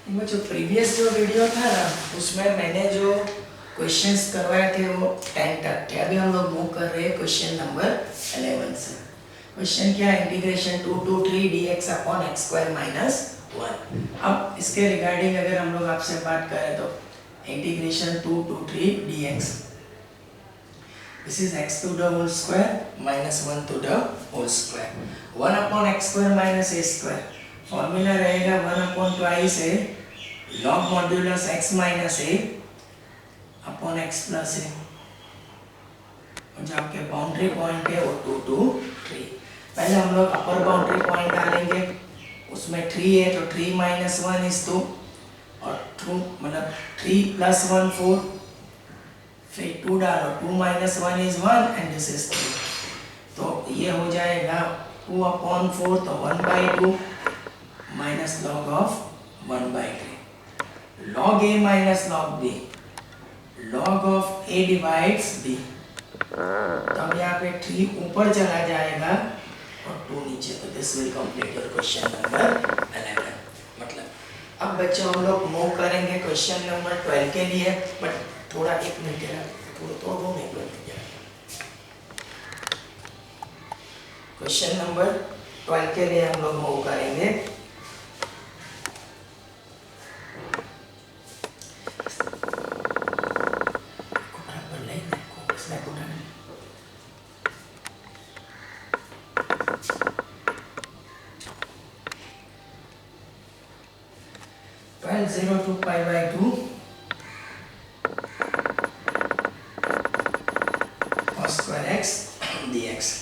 इनमें जो प्रीवियस जो वीडियो था ना उसमें मैंने जो क्वेश्चंस करवाए थे वो 10 तक थे। अभी हम लोग मूव कर रहे हैं क्वेश्चन नंबर 11 से। क्वेश्चन क्या है, integration 2 to 3 dx upon x square minus 1। अब इसके रिगार्डिंग अगर हम लोग आपसे बात करें तो integration 2 to 3 dx, this is x to the whole square minus 1 to the whole square, 1 upon x square minus a square। Formula रहेगा 1 अपॉन ट्वाइस ए लॉग मॉड्यूलस x माइनस ए अपॉन x प्लस ए, और जो आपके boundary point है वो 2 to 3। पहले हम लोग अपर boundary point डालेंगे, उसमें 3 है तो 3 माइनस 1 इज 2, और 2 मतलब 3 प्लस 1 4, फिर 2 डालो, 2 minus 1 is 1 and this is 3, तो ये हो जाएगा 2 अपॉन 4 तो 1/2 minus log of 1/3, log a minus log b, log of a divides b। तो अब यहाँ पे 3 ऊपर चला जाएगा और 2 नीचे, तो this will complete your question number 11। मतलब अब बच्चों हम लोग मूव करेंगे क्वेश्चन नंबर 12 के लिए, बट थोड़ा 1 मिनट थोड़ा 2 मिनट। क्वेश्चन नंबर 12 के लिए हम लोग मूव करेंगे। Zero to pi by 2 cos square x dx।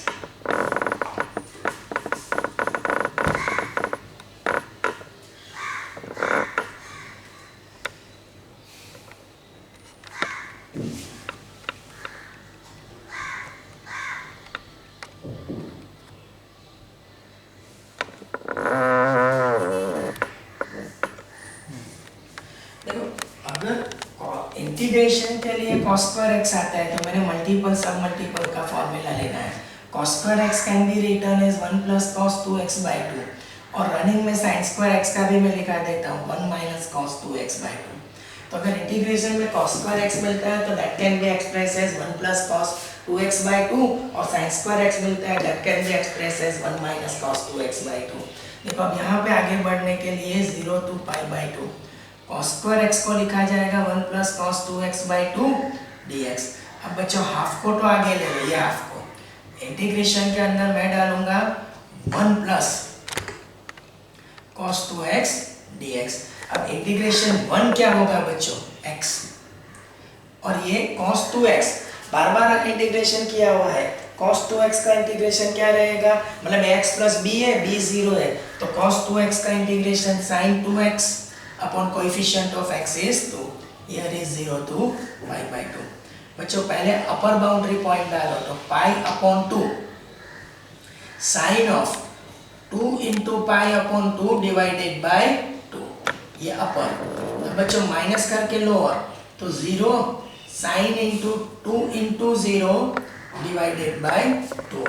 Integration के लिए cos square x आता है तो मैंने मल्टीपल सब मल्टीपल का फॉर्मूला लेना है। cos square x can be written as 1 plus cos 2x/2, और रनिंग में sin square x का भी मैं लिखा देता हूँ 1 माइनस cos 2x/2। तो अगर इंटीग्रेशन में cos square x मिलता है तो that can be express as 1 plus cos 2x/2, और sin square x मिलता है that can be express as 1 minus cos 2x/2। देखो अब यहाँ पे आगे बढ़ने के लिए 0 to pi/2 cos square x को लिखा जाएगा 1 प्लस cos 2x/2 dx। अब बच्चों हाफ को तो आगे ले लो, ये हाफ को इंटीग्रेशन के अंदर मैं डालूंगा 1 प्लस cos 2x dx। अब इंटीग्रेशन 1 क्या होगा बच्चों, x, और ये cos 2x बार बार इंटीग्रेशन किया हुआ है। cos 2x का इंटीग्रेशन क्या रहेगा, मतलब x प्लस b है, b 0 है, तो cos 2x का integration sin 2x upon coefficient of x is 2, here is 0 to pi/2। बच्चों पहले अपर बाउंड्री पॉइंट डालो, तो pi upon 2 sine of 2 into pi upon 2 divided by 2, ये अपर। अब बच्चों माइनस करके लोअर, तो 0 sine into 2 into 0 divided by 2।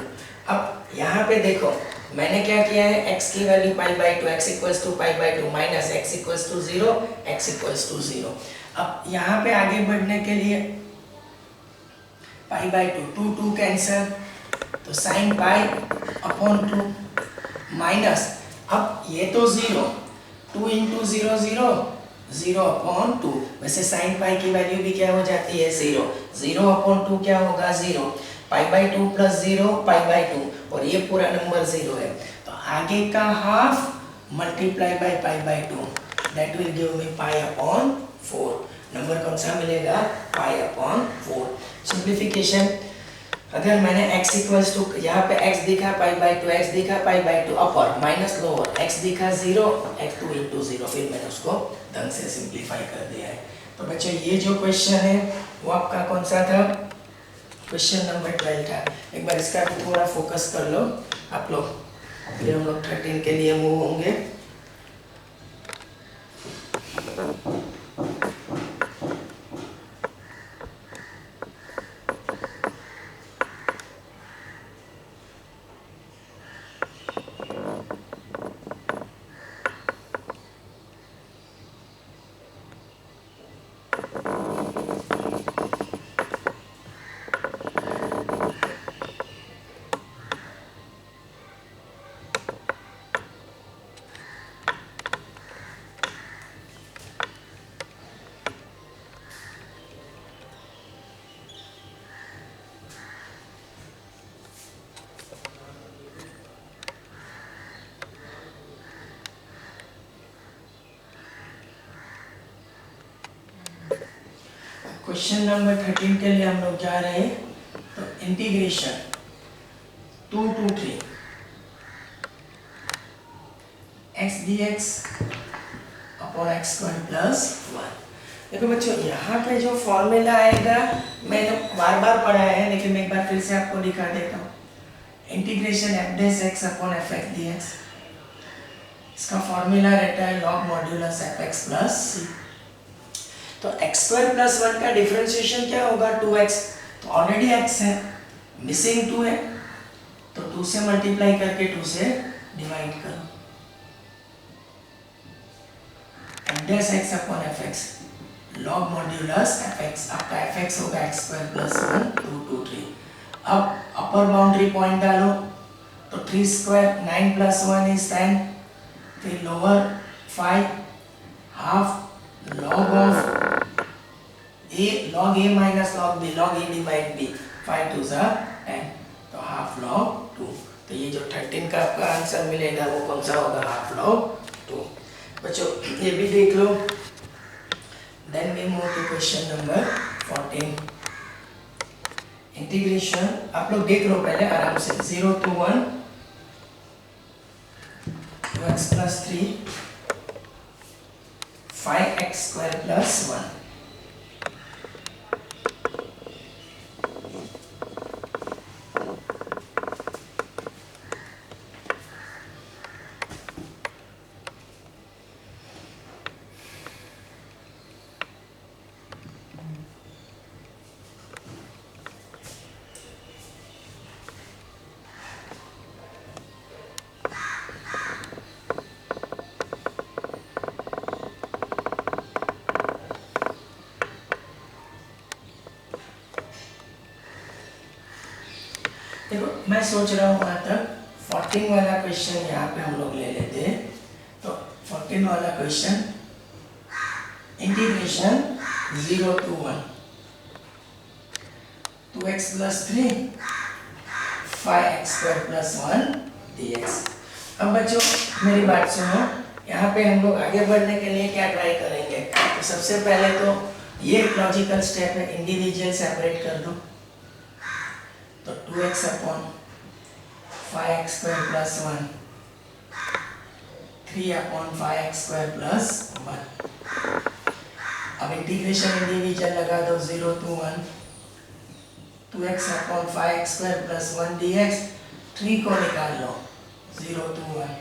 अब यहाँ पे देखो मैंने क्या किया है, x की value pi/2, x equals to pi/2 minus x equals to 0, x equals to 0। अब यहाँ पे आगे बढ़ने के लिए pi/2 2 कैंसल, तो sin pi अपॉन 2 माइनस, अब ये तो 0, 2 into 0 0, 0 अपॉन 2। वैसे sin pi की वैल्यू भी क्या हो जाती है 0, 0 अपॉन 2 क्या होगा 0, pi/2 प्लस 0 pi/2, और ये पूरा नंबर 0 है, तो आगे का half multiply by pi/2, that will give me pi upon 4। Number कौन सा मिलेगा, pi अपॉन 4। सिंप्लीफिकेशन, अगर मैंने x इक्वल्स टू, यहाँ पे x दिखा pi/2, x दिखा pi/2 अपर माइनस लोअर, x दिखा 0, x 2 into 0, फिर मैंने उसको ढंग से सिंप्लीफाई कर दिया है। तो बच्चों ये जो क्वेश्चन है वो आपका कौन सा था, क्वेश्चन नंबर 12 था। एक बार इसका भी थोड़ा फोकस कर लो आप लोग, फिर हम लोग 13 के लिए मूव होंगे। क्वेश्चन नंबर 13 के लिए हम लोग जा रहे हैं। तो integration 2 to 3 x dx upon x square plus 1। देखो बच्चों, यहाँ पे जो फॉर्मूला आएगा मैंने बार बार पढ़ाया है, लेकिन मैं एक बार फिर से आपको दिखा देता हूँ। Integration f dash x upon f x d x, इसका फॉर्मूला रहता है log modulus f x plus c. तो एक्स स्क्वायर प्लस 1 का डिफरेंशिएशन क्या होगा? 2x। तो ऑलरेडी x है, मिसिंग 2 है, तो 2 से मल्टीप्लाई करके 2 से डिवाइड करो। F dash x upon f x log modulus f x, आपका एफ एक्स होगा एक्स स्क्वायर प्लस 1 2 2 3। अब अपर बाउंड्री पॉइंट डालो, तो 3 स्क्वायर 9 प्लस 1 इज 10, फिर lower 5 half log of a minus log a divide b, 5 2 जा 10, तो half log 2। तो ये जो 13 का आपका आंसर मिलेगा वो कौन सा होगा? Half log 2। बच्चों ये भी देख लो। Then we move to question number 14। Integration आप लोग देख लो पहले आराम से। 0 to 1 2x plus 3 5x square plus 1। देखो मैं सोच रहा हूँ वहाँ तक 14 वाला क्वेश्चन यहाँ पे हम लोग ले लेते हैं। तो 14 वाला question integration 0 to 1 2x plus 3 5x square plus 1 dx। अब बच्चों मेरी बात सुनो, यहाँ पे हम लोग आगे बढ़ने के लिए क्या ट्राई करेंगे? तो सबसे पहले तो ये लॉजिकल स्टेप है, इंडिविजुअल सेपरेट कर दो। तो 2x upon 5x square plus 1 3 upon 5x square plus 1। अब इंटीग्रेशन इंडिविजुअल लगा दो। 0 to 1 2x upon 5x square plus 1 dx, 3 को निकाल लो। 0 to 1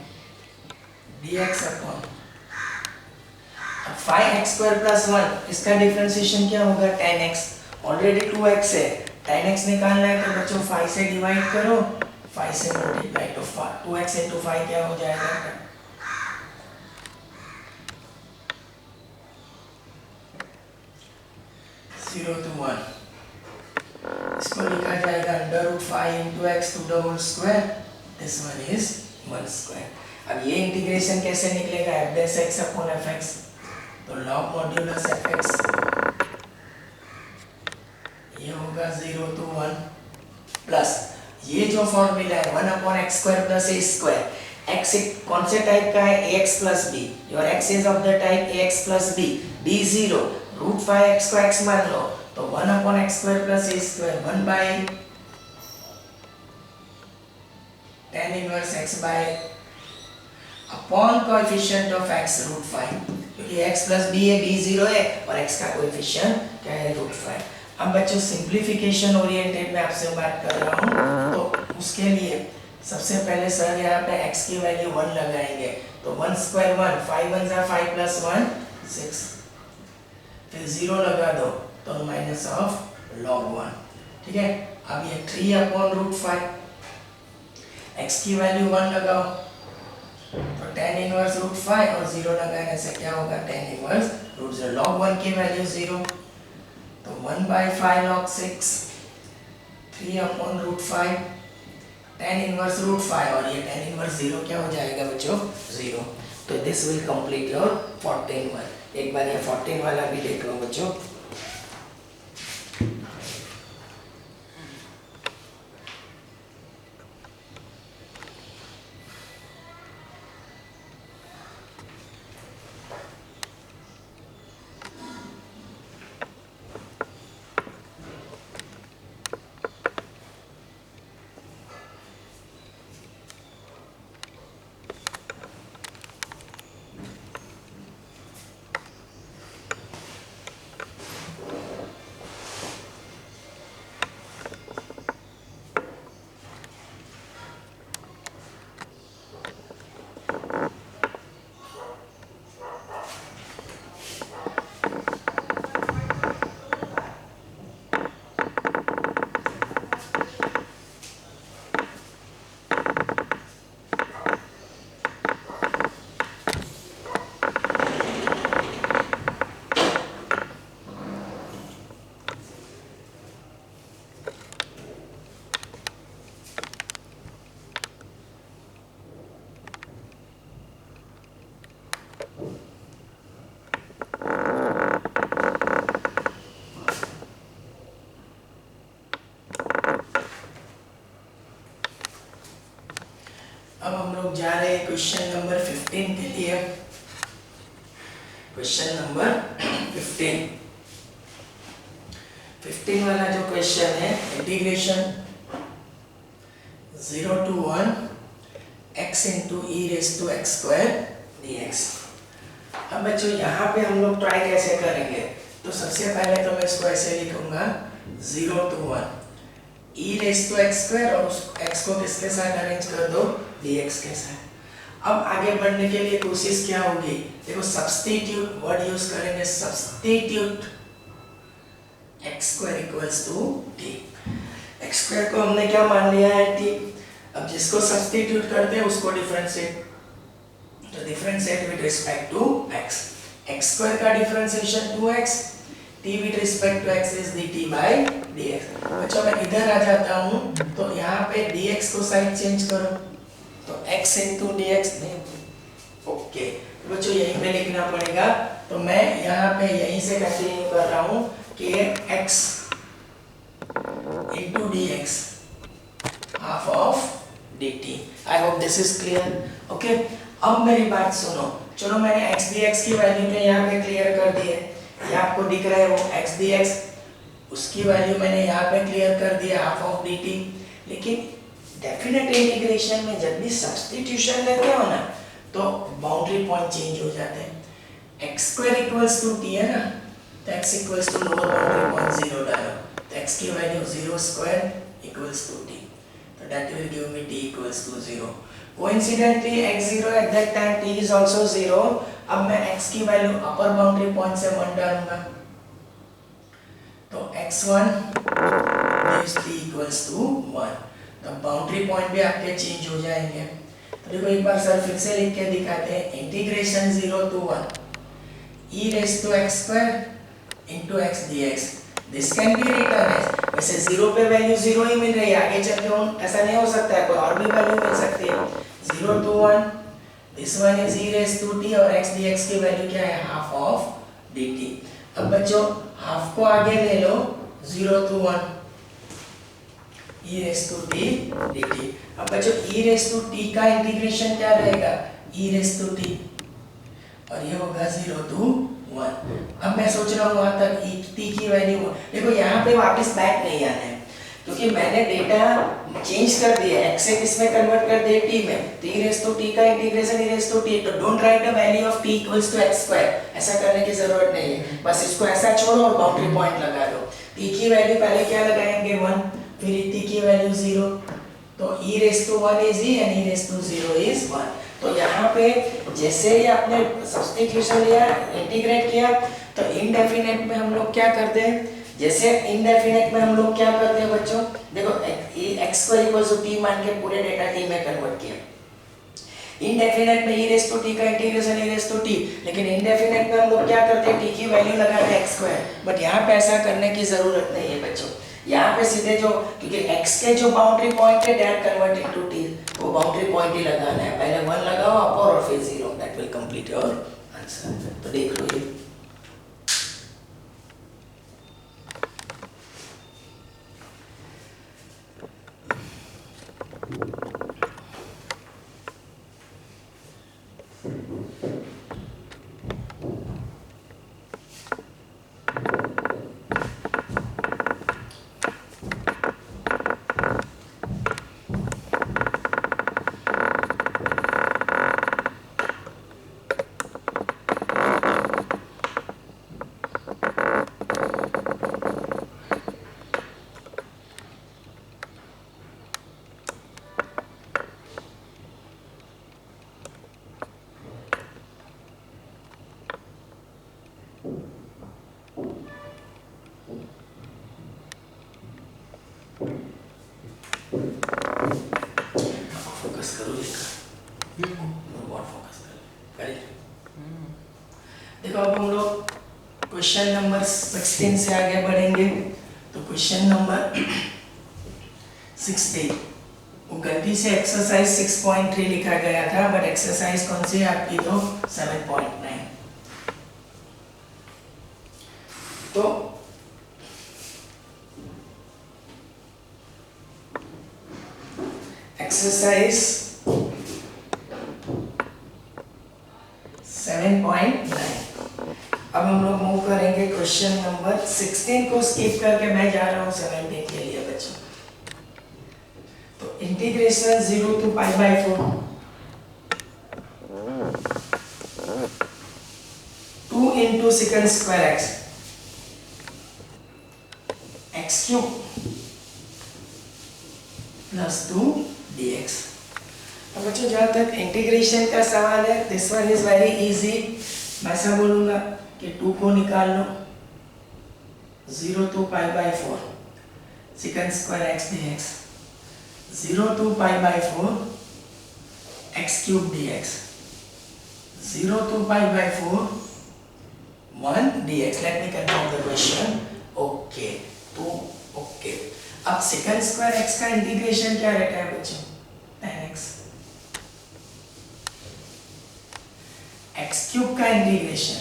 dx upon 5x square plus 1, इसका डिफरेंशिएशन क्या होगा? 10x। ऑलरेडी 2x है, 10x निकालना है तो बच्चों 5 से डिवाइड करो, 5 से मल्टीप्लाई, तो 2x into 5 क्या हो जाएगा? 0 to 1, इसको लिखा जाएगा under root 5 into x to the whole square, this one is 1 square। अब ये इंटीग्रेशन कैसे निकलेगा? f dash x upon fx, तो log मॉड्यूलस fx ये होगा 0 to 1 प्लस ये जो फॉर्मूला है 1 upon x square plus a square. X कौन से टाइप का है? ax plus b। Your x is of the type ax plus b, b 0, root 5x को x मान लो, तो 1 upon x square plus a square 1 by tan inverse x by upon coefficient of x root 5, क्योंकि x plus b है, b 0 है और x का coefficient क्या है? रूट 5। अब बच्चों सिंप्लीफिकेशन ओरिएंटेड में आपसे बात कर रहा हूँ, तो उसके लिए सबसे पहले सर यहाँ पे x की वैल्यू 1 लगाएंगे। तो 1 स्क्वायर 1, 5 1 जा 5 प्लस 1 6, फिर 0 लगा दो तो माइनस ऑफ log 1। ठीक है, अब ये 3 अपॉन रूट 5, x की वैल्यू 1 लगाओ तो tan इनवर्स रूट 5 और 0 लगाने से क्या होगा? tan inverse root 0। log 1 की वैल्यू 0, तो 1 बाय 5 log 6 3 अपॉन रूट 5 tan इनवर्स रूट 5 और ये tan इनवर्स 0 क्या हो जाएगा बच्चों? 0। तो this will complete your 14 one. एक बार ये 14 वाला भी देख लो बच्चों। आगे क्वेश्चन नंबर 15 के लिए। क्वेश्चन नंबर 15 वाला जो क्वेश्चन है, integration 0 to 1 x into e raised to x square dx। अब बच्चों यहाँ पे हम लोग ट्राई कैसे करेंगे, तो सबसे पहले तो मैं इसको ऐसे लिखूंगा 0 to 1 e raised to x square, और उस x को किसके साथ अरेंज कर दो, dx के साथ। अब आगे बढ़ने के लिए कोशिश क्या होगी, देखो सब्स्टिट्यूट वर्ड यूज करेंगे, substitute x square equals to t। x square को हमने क्या मान लिया है, t। अब जिसको सब्स्टिट्यूट करते हैं उसको डिफरेंशिएट, तो differentiate with respect to x। x square का differentiation 2x, t with respect to x is dt by dx। बच्चों मैं इधर आ जाता हूँ, तो यहाँ पे dx को साइड चेंज करो, तो x into dx नहीं, ओके बच्चों यहीं पे लिखना पड़ेगा। तो मैं यहाँ पे यहीं से कंटिन्यू कर रहा हूँ कि x into dx half of dt। I hope this is clear, okay. अब मेरी बात सुनो, चलो मैंने x dx की वैल्यू तो यहाँ पे क्लियर कर दी है, ये आपको दिख रहा है वो x dx, उसकी वैल्यू मैंने यहाँ पे क्लियर कर दिया हाफ ऑफ dt। लेकिन डेफिनेट इंटीग्रेशन में जब भी सब्स्टिट्यूशन लेते हो ना, तो बाउंड्री पॉइंट चेंज हो जाते हैं। x square equals to t है ना, तो x equals to lower boundary point 0 डालो, तो x की value 0 square equals to t, तो that will give me t equals to 0। Coincidentally x0 at that time t is also 0। अब मैं x की वैल्यू अपर बाउंड्री पॉइंट से 1 डालूंगा, तो x1 gives t equals to 1। तो बाउंड्री पॉइंट भी आपके चेंज हो जाएंगे। तो देखो एक बार सर फिर से लिख के दिखाते हैं, integration 0 to 1 e raised to x square into x dx। This can be written as, वैसे 0 पे वैल्यू 0 ही मिल रही है, आगे चल के ऐसा नहीं हो सकता है, कोई और भी वैल्यू मिल सकती है। 0 to 1 this one is e raised to t, और x dx की वैल्यू क्या है, हाफ ऑफ dt। अब बच्चों हाफ को आगे ले लो, 0 to 1 e raised to t dt। अब बच्चों e raised to t का इंटीग्रेशन क्या रहेगा, e raised to t, और ये होगा 0 to 1। अब मैं सोच रहा हूँ वहां तक t की वैल्यू, देखो यहाँ पे वापस बैक नहीं आना है, क्योंकि मैंने डेटा चेंज कर दिया, x से किसमें कन्वर्ट कर दिया, t में। तो e raised to t का integration e raised to t, तो don't write the value of t equals to x square, ऐसा करने की जरूरत नहीं है, बस इसको ऐसा छोड़ो और बाउंड्री पॉइंट लगा दो। t की वैल्यू पहले क्या लगाएंगे, 1, फिर t की वैल्यू 0, तो e raised to 1 is e and e raised to 0 is 1। तो यहाँ पे जैसे ही आपने सब्स्टिट्यूशन लिया, इंटीग्रेट किया, तो इनडेफिनेट में हम लोग क्या करते हैं, जैसे इनडेफिनेट में हम लोग क्या करते हैं बच्चों, देखो x square equals to t मान के पूरे डेटा t में कन्वर्ट किया। इनडेफिनेट में e raised to t का integration e raised to t, लेकिन इनडेफिनेट में हम लोग क्या करते हैं, t की वैल्यू लगाते हैं x स्क्वायर। बट यहाँ पे ऐसा करने की जरूरत नहीं है बच्चों, यहाँ पे सीधे जो, क्योंकि x के जो बाउंड्री पॉइंट है दैट कन्वर्ट इनटू t, वो बाउंड्री पॉइंट ही लगाना है, पहले 1 लगाओ अपर और फिर 0, that will complete your answer. तो देख लो ये देखो अब हम लोग क्वेश्चन नंबर 16 से आगे बढ़ेंगे। तो क्वेश्चन नंबर 16, वो गलती से एक्सरसाइज 6.3 लिखा गया था, बट एक्सरसाइज कौन सी है आपकी, तो 7.9। तो एक्सरसाइज 7.9। अब हम लोग मूव करेंगे क्वेश्चन नंबर 16 को स्किप करके मैं जा रहा हूँ 17 के लिए बच्चों। तो integration 0 to π/4 2 into secant square x cube plus 2 dx। अब बच्चों जहाँ तक इंटीग्रेशन का सवाल है, this one is very easy. मैं ऐसा बोलूँगा कि 2 को निकाल लो, 0 to π/4 secant square x dx, 0 to π/4 x cube dx, 0 to π/4 1 dx। Let me confirm the question. Okay, तो okay। अब secant square x का इंटीग्रेशन क्या रहता है बच्चों? tan x। x cube का integration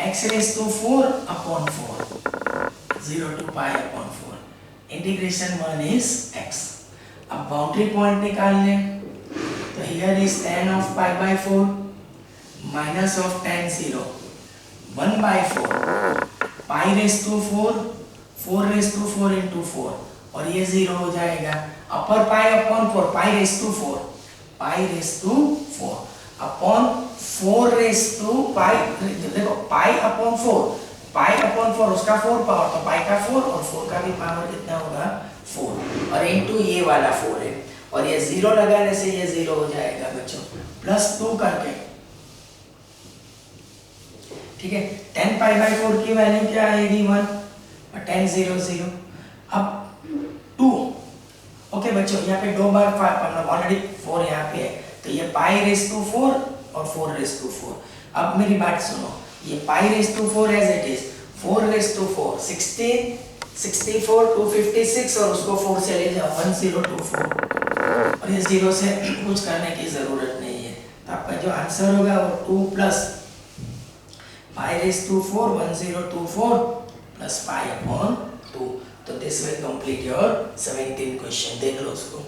x raised to 4 upon 4, 0 to π/4। Integration 1 is x। अब boundary point निकाल लें, तो here is tan of π/4 minus of tan 0, 1/4 pi raised to 4, 4 raised to 4 into 4, और ये 0 हो जाएगा। Upper pi upon 4, pi raise to 4, pi raise to 4 upon 4 raise to pi. देखो pi upon 4, पाई upon 4 उसका 4 power, तो पाई का 4 और 4 का भी पावर कितना होगा 4, और इनटू ये वाला 4 है, और ये 0 लगाने से ये 0 हो जाएगा बच्चों, प्लस 2 करके। ठीक है, 10 π/4 की वैल्यू क्या आएगी 1 और 10 0 0। अब 2 ओके बच्चों, यहाँ पे 2 बार ऑलरेडी 4 यहाँ पे है, तो ये पाई रेस टू 4 और 4 रेस टू 4। अब मेरी बात सुनो, ये pi raise to 4 as it is, 4 raise to 4 16, 64 256, और उसको 4 से ले जाओ 1024, और ये 0 से कुछ करने की जरूरत नहीं है। तो आपका जो आंसर होगा वो 2 plus pi raise to 4 1024 plus pi upon 2। तो this will complete your 17 question. देख लो उसको।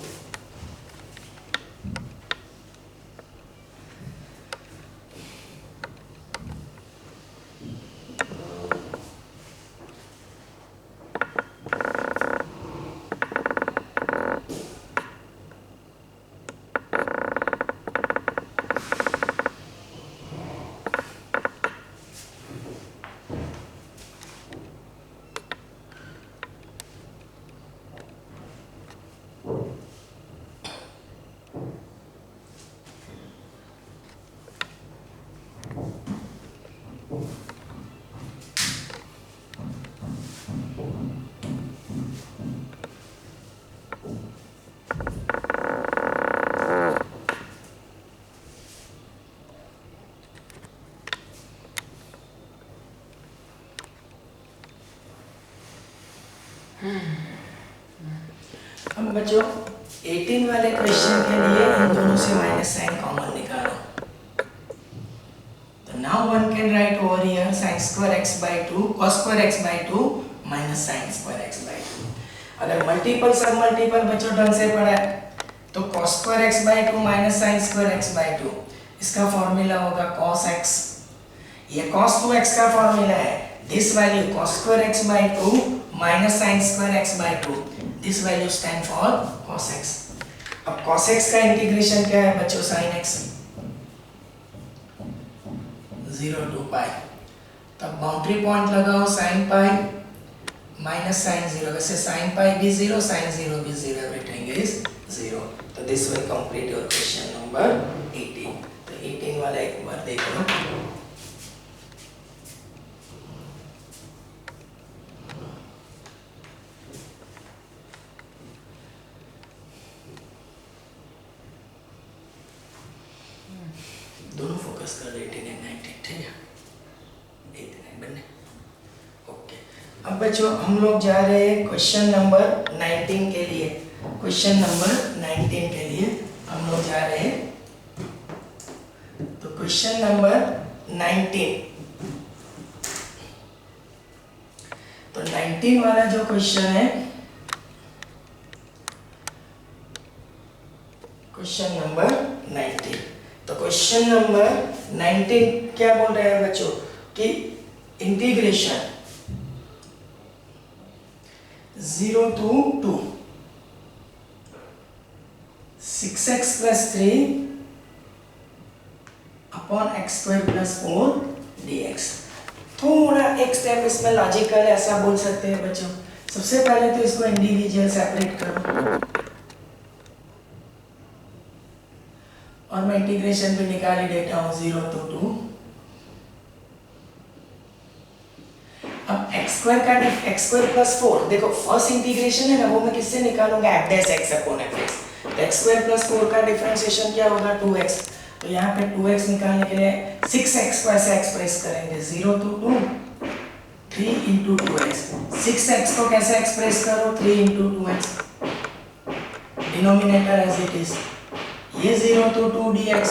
अब बच्चों 18 वाले क्वेश्चन के लिए इन दोनों से माइनस साइन कॉमन निकालो। तो now one can write over here sin square x by 2 cos square x by 2 minus sin square x by 2। अगर मल्टीपल सब मल्टीपल बच्चों ढंग से पढ़ा है तो cos square x by 2 minus sin square x by 2, इसका फॉर्मूला होगा cos x। ये cos 2x का फॉर्मूला है। This value cos square x by 2 minus sin square x by 2, this value stand for cos x। अब cos x का integration क्या है बच्चों? sin x 0 to पाई। तब बाउंड्री पॉइंट लगाओ sin पाई माइनस sin 0, वैसे sin पाई भी 0 sin 0 भी 0, एवरीथिंग इज 0। तो this will complete your question number 18। तो 18 वाला एक बार देख लो। दोनों फोकस कर 18 एंड 19, ठीक है, 18 बनने। ओके, अब बच्चों हम लोग जा रहे हैं क्वेश्चन नंबर 19 के लिए। क्वेश्चन नंबर 19 के लिए हम लोग जा रहे हैं। तो क्वेश्चन नंबर 19, तो 19 वाला जो क्वेश्चन है, क्वेश्चन नंबर 19। तो क्वेश्चन नंबर 19 क्या बोल रहे हैं बच्चों कि integration 0 to 2 6x plus 3 upon x square plus 4 dx। थोड़ा एक स्टेप इसमें लॉजिकल ऐसा बोल सकते हैं बच्चों। सबसे पहले तो इसको इंडिविजुअल सेपरेट करो और मैं इंटीग्रेशन भी निकाल ही देता हूँ 0 to 2। अब x स्क्वायर प्लस 4, देखो फर्स्ट इंटीग्रेशन है ना, वो मैं किससे निकालूंगा f dash x upon fx। तो x स्क्वायर प्लस 4 का डिफरेंशिएशन क्या होगा 2x। तो यहाँ पे 2x निकालने के लिए 6x को ऐसे एक्सप्रेस करेंगे 0 to 2 3 into 2x। 6x को कैसे एक्सप्रेस करो 3 into 2x, denominator as it is, ये 0 to 2 dx,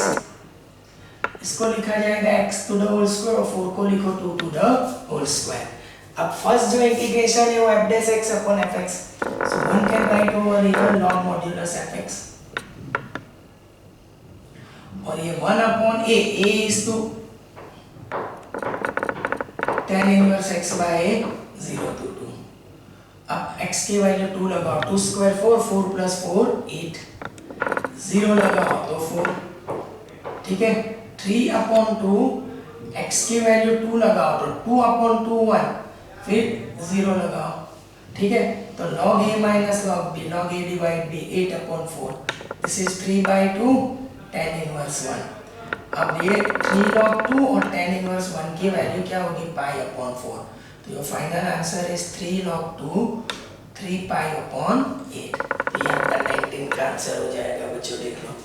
इसको लिखा जाएगा x to the whole square और 4 को लिखो 2 to the whole square। अब फर्स्ट जो इंटीग्रेशन है वो f dash x upon fx, so one can write over here log modulus fx, और ये 1 upon a is to tan inverse x by a 0 to 2। अब x की value 2 लगाओ, 2 square 4, 4 plus 4 8, 0 लगाओ तो 4, ठीक है। 3 upon 2, x की वैल्यू 2 लगाओ तो 2 upon 2 1, फिर 0 लगाओ, ठीक है। तो log a minus log b, log a divide b 8 upon 4, this is 3 by 2 tan inverse 1। अब ये 3 log 2 और tan inverse 1 की वैल्यू क्या होगी pi upon 4। तो your final answer is 3 log 2 3 pi upon 8। तो ये आपका 19 का आंसर हो जाएगा बच्चों, देख लो।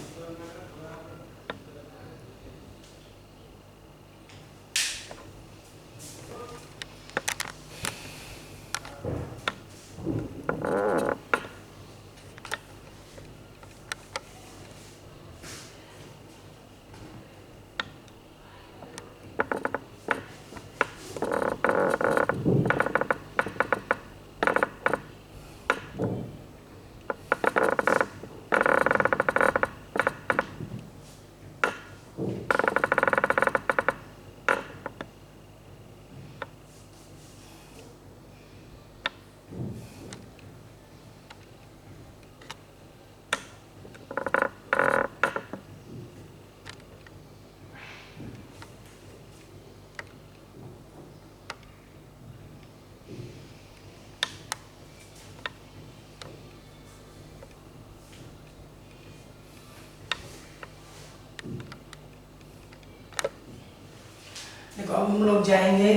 देखो अब हम लोग जाएंगे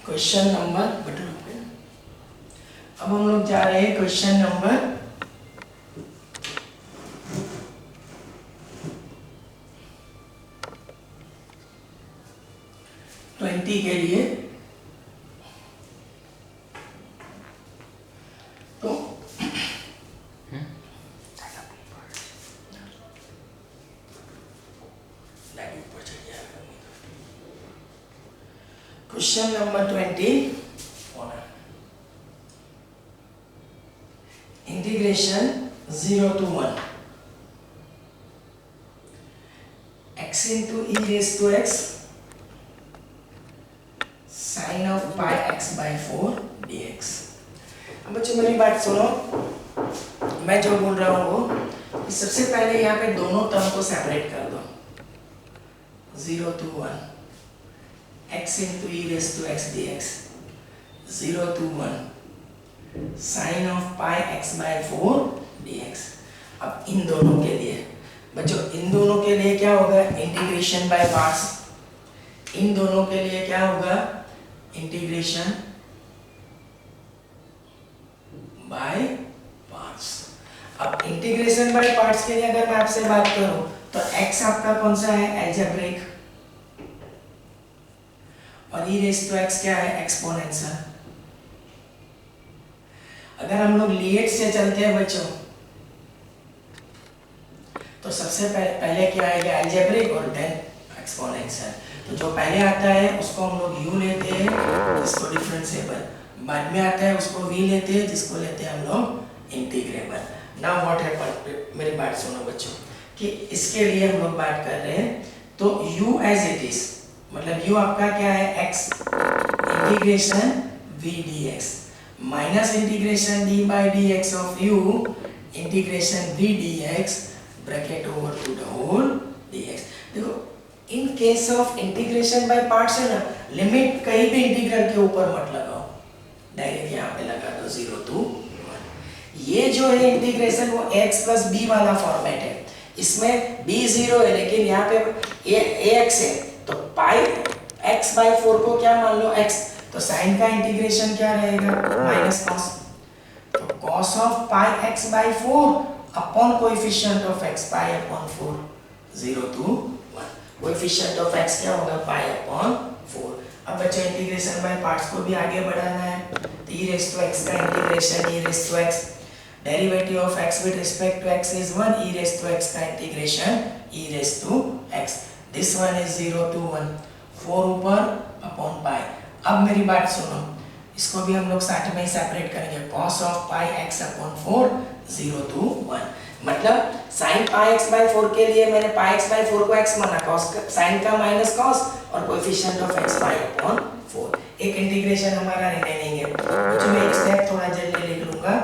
क्वेश्चन नंबर, अब हम लोग जा रहे हैं क्वेश्चन नंबर 20 के लिए। तो question number 20, integration 0 to 1 x into e raised to x sin of pi x by 4 dx। अब बच्चों मेरी बात सुनो, मैं जो बोल रहा हूँ वो सबसे पहले यहाँ पे दोनों टर्म को सेपरेट कर दो, 0 to 1 x into e raised to x dx 0 to 1 sin of pi x by 4 dx। अब इन दोनों के लिए बच्चों, इन दोनों के लिए क्या होगा इंटीग्रेशन बाय पार्ट्स, इन दोनों के लिए क्या होगा इंटीग्रेशन बाय पार्ट्स। अब इंटीग्रेशन बाय पार्ट्स के लिए अगर मैं आपसे बात करूं तो x आपका कौन सा है अलजेब्रिक, और e रेज़ टू x क्या है एक्सपोनेंशियल। अगर हम लोग लीएट से चलते हैं बच्चों तो सबसे पहले क्या आएगा अलजेब्रिक और देन एक्सपोनेंशियल। तो जो पहले आता है उसको हम लोग u लेते हैं जिसको डिफरेंशिएबल, बाद में आता है उसको v लेते हैं जिसको लेते हैं हम लोग इंटीग्रेबल। नाउ व्हाट हैपन, मेरी बात सुनो बच्चों कि इसके लिए हम लोग बात कर रहे हैं तो u एज इट इज, मतलब u आपका क्या है x integration v dx minus integration d by dx of u integration v dx bracket over to the whole dx। देखो in case of integration by parts है ना, limit कहीं भी integral के ऊपर मत लगाओ, डायरेक्ट यहाँ पे लगा दो 0 to 1। ये जो है इंटीग्रेशन वो x प्लस b वाला फॉर्मेट है, इसमें b 0 है लेकिन यहाँ पे ax है, तो पाई x बाई 4 को क्या मान लो x, तो साइन का इंटीग्रेशन क्या रहेगा माइनस कॉस, तो cos of pi x by 4 upon coefficient of x pi upon 4 0 to 1। Coefficient of x क्या होगा पाई अपॉन 4। अब बच्चे इंटीग्रेशन बाय पार्ट्स को भी आगे बढ़ाना है, तो e रेज़ टू x का integration e raise to x, derivative of x with respect to x is 1, e raise to x का integration e raise to x, this one is 0 to 1, 4 ऊपर upon pi. अब मेरी बात सुनो, इसको भी हम लोग साथ में ही सेपरेट करेंगे, cos of pi x upon 4 0 to 1, मतलब sin पाई x बाई 4 के लिए मैंने पाई x बाई 4 को x माना, cos sin का माइनस cos और coefficient of x pi upon 4। एक इंटीग्रेशन हमारा रिमेनिंग है, तो मैं एक स्टेप थोड़ा जल्दी लिख लूंगा,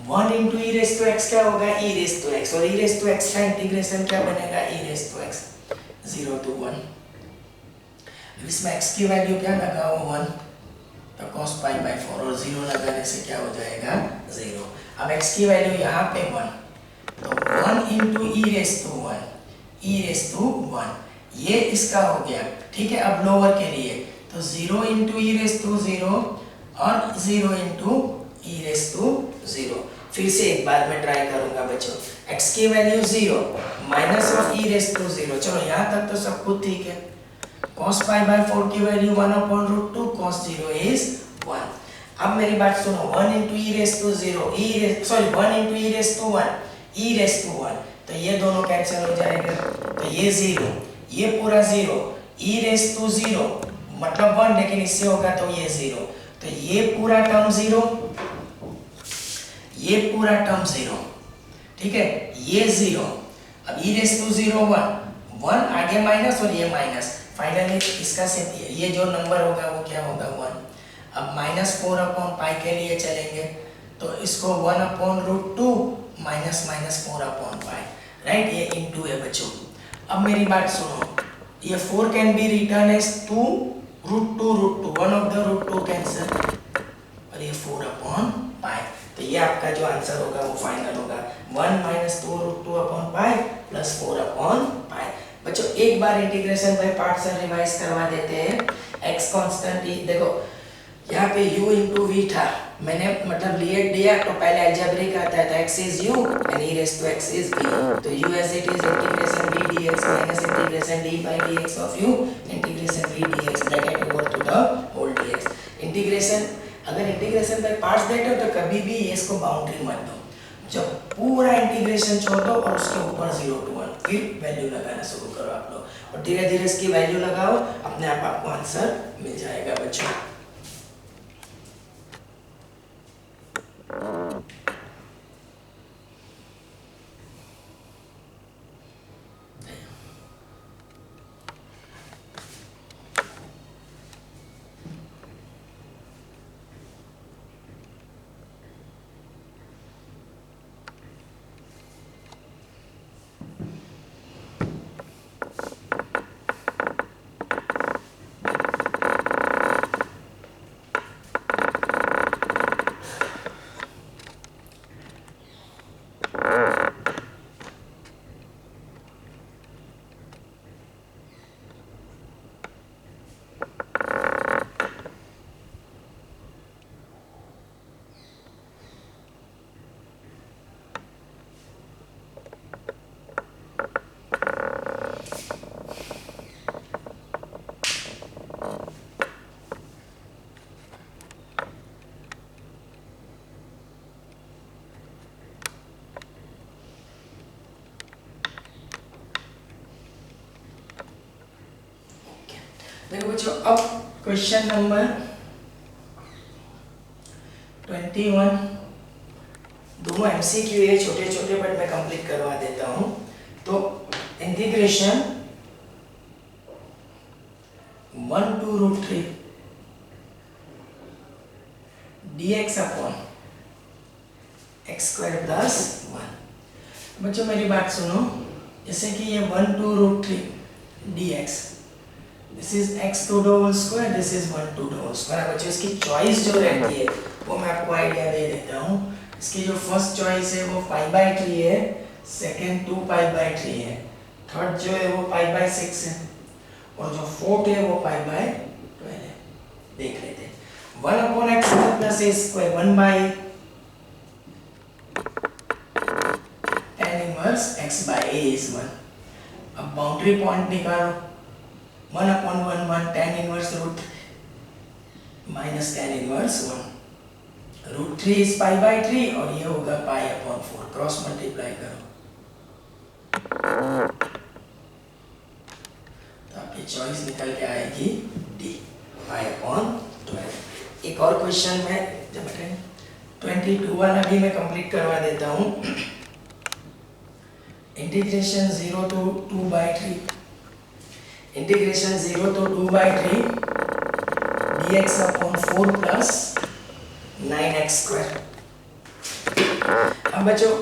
1 into e raise to x क्या होगा e रेज़ टू x, और e रेज़ टू x का इंटीग्रेशन क्या बनेगा e raise to x 0 to 1। इसमें x की वैल्यू क्या लगाओ 1, तो cos पाई बाई 4 और 0 लगाने से क्या हो जाएगा 0। अब x की वैल्यू यहाँ पे 1, तो 1 into e raise to 1, e raise to 1, ये इसका हो गया, ठीक है। अब लोअर के लिए तो 0 into e रेज़ टू 0 और 0 into e रेज़ टू 0। फिर से एक बार मैं ट्राई करूंगा बच्चों, x की value 0 minus of e raise to 0, चलो यहाँ तक तो सब कुछ ठीक है। cos पाई बाई 4 की value 1 upon root 2, cos 0 is 1। अब मेरी बात सुनो, 1 into e raise to 0, 1 into e raise to 1, e raise to 1, तो ये दोनों कैंसिल हो जाएगा, तो ये 0, ये पूरा 0, e रेज़ टू 0 मतलब 1, लेकिन इससे होगा तो ये 0, तो ये पूरा टर्म 0, ये पूरा टर्म 0, ठीक है, ये 0, अब e रेज़ टू 0 1 आगे माइनस और ये माइनस, फाइनली इसका ये जो नंबर होगा वो क्या होगा 1। अब -4 अपॉन पाई के लिए चलेंगे, तो इसको 1 upon root 2 minus 4 upon pi, right, ये इनटू है बच्चों। अब मेरी बात सुनो, ये 4 can be return as 2 root 2, one of the root 2 cancel, और ये 4 अपॉन पाई, तो ये आपका जो आंसर होगा वो फाइनल होगा 1 minus 2 root 2 upon pi plus 4 upon pi. बच्चों एक बार इंटीग्रेशन बाय पार्ट्स से रिवाइज करवा देते हैं। x कांस्टेंट, देखो यहाँ पे u into v था, मैंने मतलब लिया तो पहले अलजेब्रिक आता है, x is u and e raised to x is v, तो u as it is integration v dx minus integration d by dx of u integration v dx bracket over to the whole dx। Integration अगर integration by parts देते हो तो कभी भी इसको boundary मत दो, जब पूरा इंटीग्रेशन छोड़ दो और उसके ऊपर 0 to 1 फिर वैल्यू लगाना शुरू करो आप लोग, और धीरे धीरे इसकी वैल्यू लगाओ, अपने आप आपको आंसर मिल जाएगा बच्चों। देखो बच्चों अब क्वेश्चन नंबर 21, दोनों एमसीक्यू है छोटे छोटे, बट मैं कंप्लीट करवा देता हूँ। तो integration √3 dx upon x² plus 1। बच्चों मेरी बात सुनो, जैसे कि ये 1 2 √3 dx, this is x² whole square, this is 1 2 whole square. बच्चों इसकी चॉइस जो रहती है वो मैं आपको आइडिया दे देता हूँ। इसकी जो फर्स्ट चॉइस है वो π/3 है, सेकंड 2π/3 है, थर्ड जो है वो π/6 है, और जो फोर्थ है वो π/12 है। देख लेते हैं। 1 upon x² plus a square 1/tan inverse x/a is 1। अब बाउंड्री पॉइंट निकालो, 1 upon 1 1 tan inverse root minus tan inverse 1, √3 is π/3 और ये होगा π/4। क्रॉस मल्टीप्लाई करो तो आपकी चॉइस निकल के आएगी डी, π/12। एक और क्वेश्चन में जब 22 वाला भी मैं कंप्लीट करवा देता हूँ। Integration 0 to 2/3, integration 0 to 2/3 dx upon 4 plus 9x²। अब बच्चों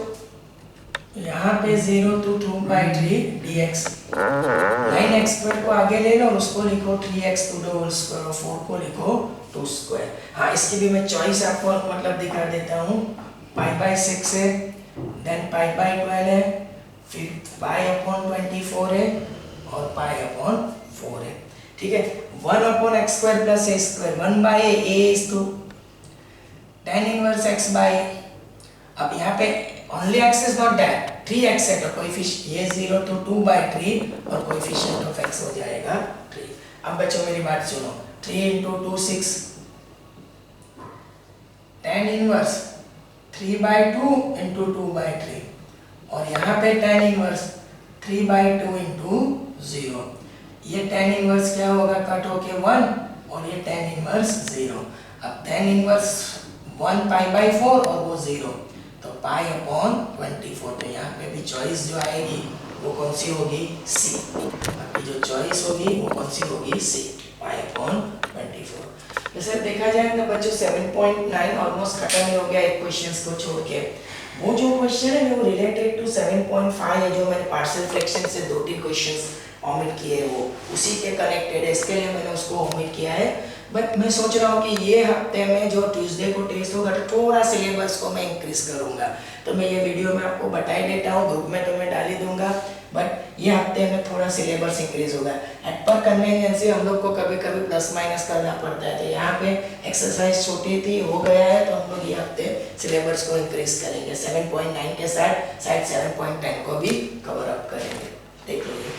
यहाँ पे 0 to 2/3 dx, 9x² को आगे ले लो और उसको लिखो 3x² होल स्क्वायर और 4 को लिखो 2²। हाँ, इसकी भी मैं चॉइस आपको मतलब दिखा देता हूँ। π/6 है, देन π/12 है, फिर π/24 है और π/4 है। ठीक है, 1 upon x² plus a² 1/a, a is to tan inverse x/a। अब यहाँ पे only x is not that, 3x है तो कोएफिशिएंट ये 0 to 2/3 और कोएफिशिएंट ऑफ x हो जाएगा 3। अब बच्चों मेरी बात सुनो, 3 × 2 6, tan इनवर्स 3/2 × 2/3 और यहाँ पे tan इनवर्स 3/2 × 0। ये tan इनवर्स क्या होगा, कट होके 1 और ये tan इनवर्स 0। अब tan इनवर्स 1 π/4 और वो 0, तो π/24। तो यहाँ पे भी चॉइस जो आएगी वो कौन सी होगी, सी। आपकी जो चॉइस होगी वो कौन सी होगी, सी, π/24। वैसे देखा जाए तो बच्चों 7.9 ऑलमोस्ट खत्म ही हो गया एक क्वेश्चंस को छोड़ के। वो जो क्वेश्चन है वो रिलेटेड टू 7.5 है, जो मैंने पार्शियल फ्रैक्शन से 2-3 क्वेश्चंस ओमिट किए हैं, वो उसी के कनेक्टेड है, इसके लिए मैंने उसको ओमिट किया है। बट मैं सोच रहा हूँ कि ये हफ्ते में जो ट्यूसडे को टेस्ट होगा तो थोड़ा सिलेबस को मैं इंक्रीज करूँगा, तो मैं ये वीडियो में आपको बता ही देता हूँ, ग्रुप में तो मैं डाल ही दूंगा। बट ये हफ्ते में थोड़ा सिलेबस इंक्रीज होगा। एट पर कन्वीनियंस हम लोग को कभी कभी प्लस माइनस करना पड़ता है, तो यहाँ पे एक्सरसाइज छोटी थी हो गया है, तो हम लोग ये हफ्ते सिलेबस को इंक्रीज करेंगे। 7.9 के साथ शायद 7.10 को भी कवर अप करेंगे। देख लीजिए।